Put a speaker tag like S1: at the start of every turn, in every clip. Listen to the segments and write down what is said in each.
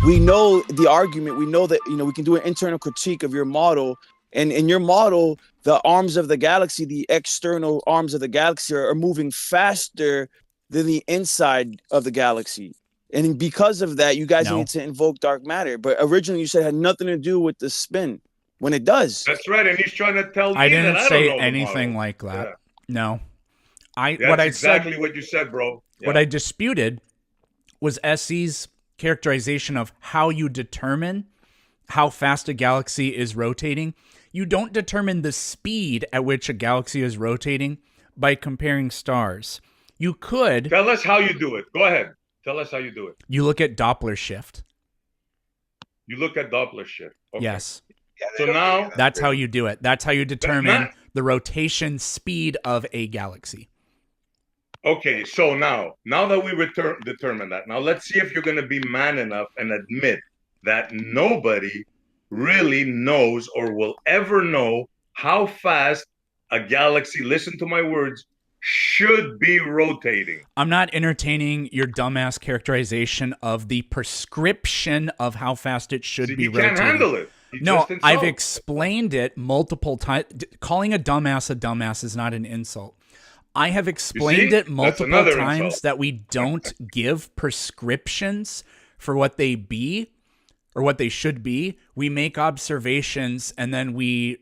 S1: we know the argument. We know that, we can do an internal critique of your model. And in your model, the arms of the galaxy, the external arms of the galaxy are moving faster than the inside of the galaxy. And because of that, you guys need to invoke dark matter. But originally you said it had nothing to do with the spin, when it does.
S2: That's right. And he's trying to tell me
S3: I didn't
S2: that
S3: say
S2: I don't know
S3: anything like that.
S2: Yeah.
S3: No.
S2: That's exactly what you said, bro. Yeah.
S3: What I disputed was SE's characterization of how you determine how fast a galaxy is rotating. You don't determine the speed at which a galaxy is rotating by comparing stars. You could...
S2: Tell us how you do it. Go ahead. Tell us how you do it.
S3: You look at Doppler shift.
S2: You look at Doppler shift. Okay.
S3: Yes.
S2: Yeah, so now...
S3: That's how you do it. That's how you determine the rotation speed of a galaxy.
S2: Okay, so now that we determine that, now let's see if you're going to be man enough and admit that nobody really knows or will ever know how fast a galaxy, listen to my words, should be rotating.
S3: I'm not entertaining your dumbass characterization of the prescription of how fast it should be rotating.
S2: You can't handle it.
S3: No, I've explained it multiple times. Calling a dumbass is not an insult. I have explained it multiple times that we don't give prescriptions for what they be or what they should be. We make observations and then we,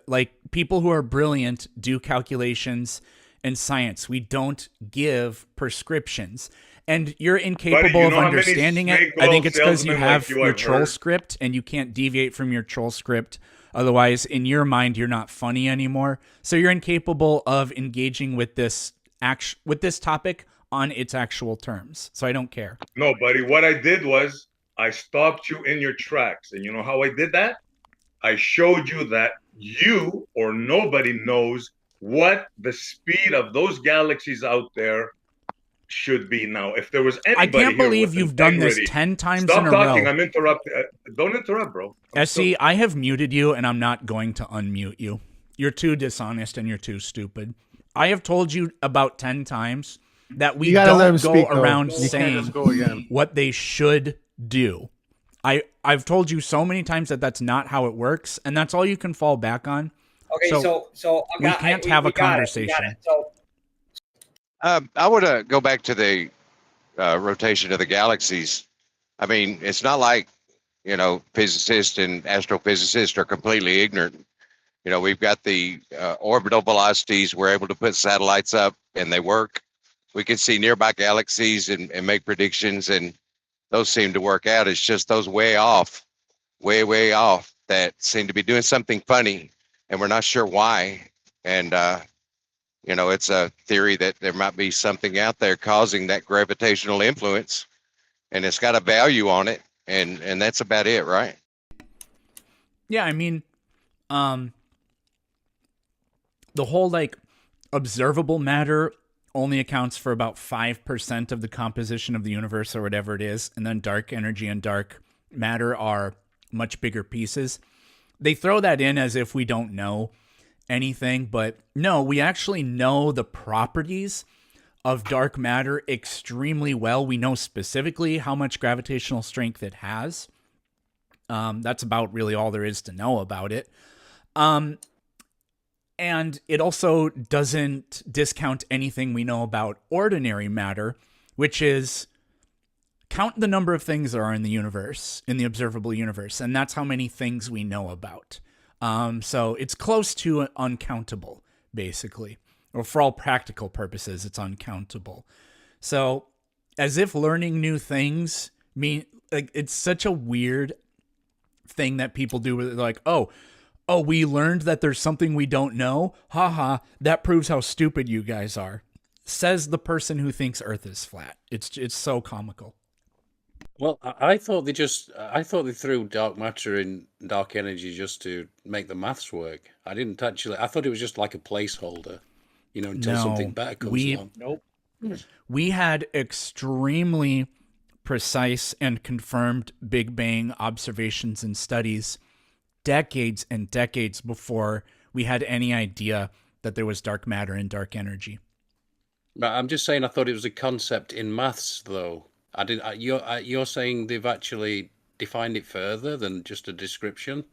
S3: like people who are brilliant, do calculations and science. We don't give prescriptions. And you're incapable of understanding it. I think it's because you have your troll script and you can't deviate from your troll script. Otherwise, in your mind, you're not funny anymore. So you're incapable of engaging with this topic on its actual terms. So I don't care.
S2: No, buddy. What I did was I stopped you in your tracks. And you know how I did that? I showed you that you or nobody knows what the speed of those galaxies out there should be. Now, if there was anybody,
S3: I can't believe you've done this 10 times in a row.
S2: Stop talking. I'm interrupting. Don't interrupt, bro.
S3: SE, I have muted you, and I'm not going to unmute you. You're too dishonest and you're too stupid. I have told you about 10 times that we don't go around saying what they should do. I've told you so many times that that's not how it works, and that's all you can fall back on.
S4: Okay, so
S3: we can't have a conversation.
S5: I want to go back to the rotation of the galaxies. I mean, it's not like, physicists and astrophysicists are completely ignorant. We've got the orbital velocities. We're able to put satellites up and they work. We can see nearby galaxies and make predictions, and those seem to work out. It's just those way off that seem to be doing something funny, and we're not sure why. And, it's a theory that there might be something out there causing that gravitational influence, and it's got a value on it, and that's about it, right?
S3: Yeah, I mean, the whole, observable matter only accounts for about 5% of the composition of the universe or whatever it is, and then dark energy and dark matter are much bigger pieces. They throw that in as if we don't know anything, but no, we actually know the properties of dark matter extremely well. We know specifically how much gravitational strength it has. That's about really all there is to know about it. And it also doesn't discount anything we know about ordinary matter, which is count the number of things there are in the universe, in the observable universe, and that's how many things we know about. So it's close to uncountable, basically. Or for all practical purposes, it's uncountable. So as if learning new things it's such a weird thing that people do with it. Like, oh, we learned that there's something we don't know. Haha, that proves how stupid you guys are. Says the person who thinks Earth is flat. It's so comical.
S6: Well, I thought they threw dark matter in dark energy just to make the maths work. I thought it was just like a placeholder, until something better comes along.
S4: Nope.
S3: We had extremely precise and confirmed Big Bang observations and studies decades and decades before we had any idea that there was dark matter and dark energy.
S6: But I'm just saying, I thought it was a concept in maths, though. I did. You're saying they've actually defined it further than just a description?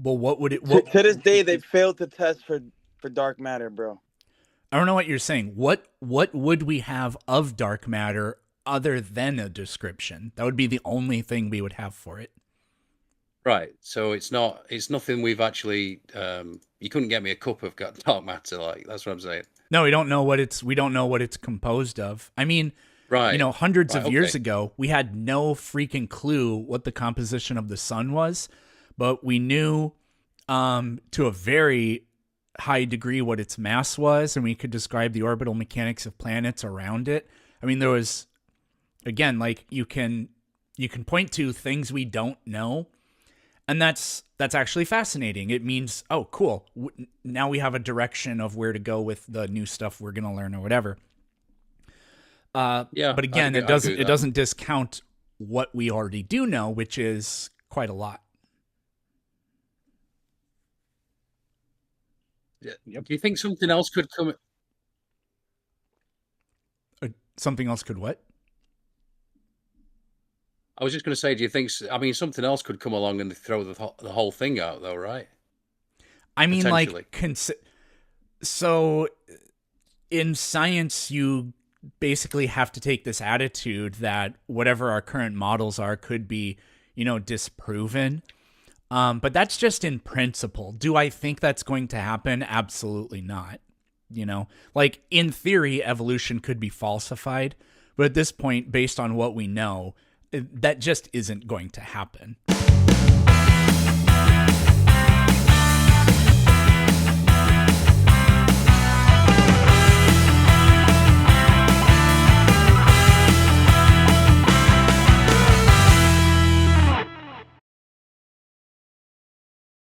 S3: Well, what would it?
S1: To this day, they failed to test for dark matter, bro.
S3: I don't know what you're saying. What would we have of dark matter other than a description? That would be the only thing we would have for it.
S6: Right. So it's nothing we've actually. You couldn't get me a cup of dark matter. Like, that's what I'm saying.
S3: No, we don't know what it's composed of. I mean,
S6: right.
S3: Hundreds of years ago, we had no freaking clue what the composition of the sun was, but we knew to a very high degree what its mass was, and we could describe the orbital mechanics of planets around it. I mean, there was, again, like you can point to things we don't know, and that's actually fascinating. It means, oh, cool. Now we have a direction of where to go with the new stuff we're going to learn or whatever.
S6: Yeah,
S3: but again, it doesn't discount what we already do know, which is quite a lot.
S6: Yeah. Do you think something else could come?
S3: Something else could what?
S6: I was just going to say, do you think? I mean, something else could come along and throw the whole thing out, though, right?
S3: I mean, like, so in science, you basically have to take this attitude that whatever our current models are could be, disproven. But that's just in principle. Do I think that's going to happen? Absolutely not. Like, in theory, evolution could be falsified, but at this point, based on what we know, that just isn't going to happen.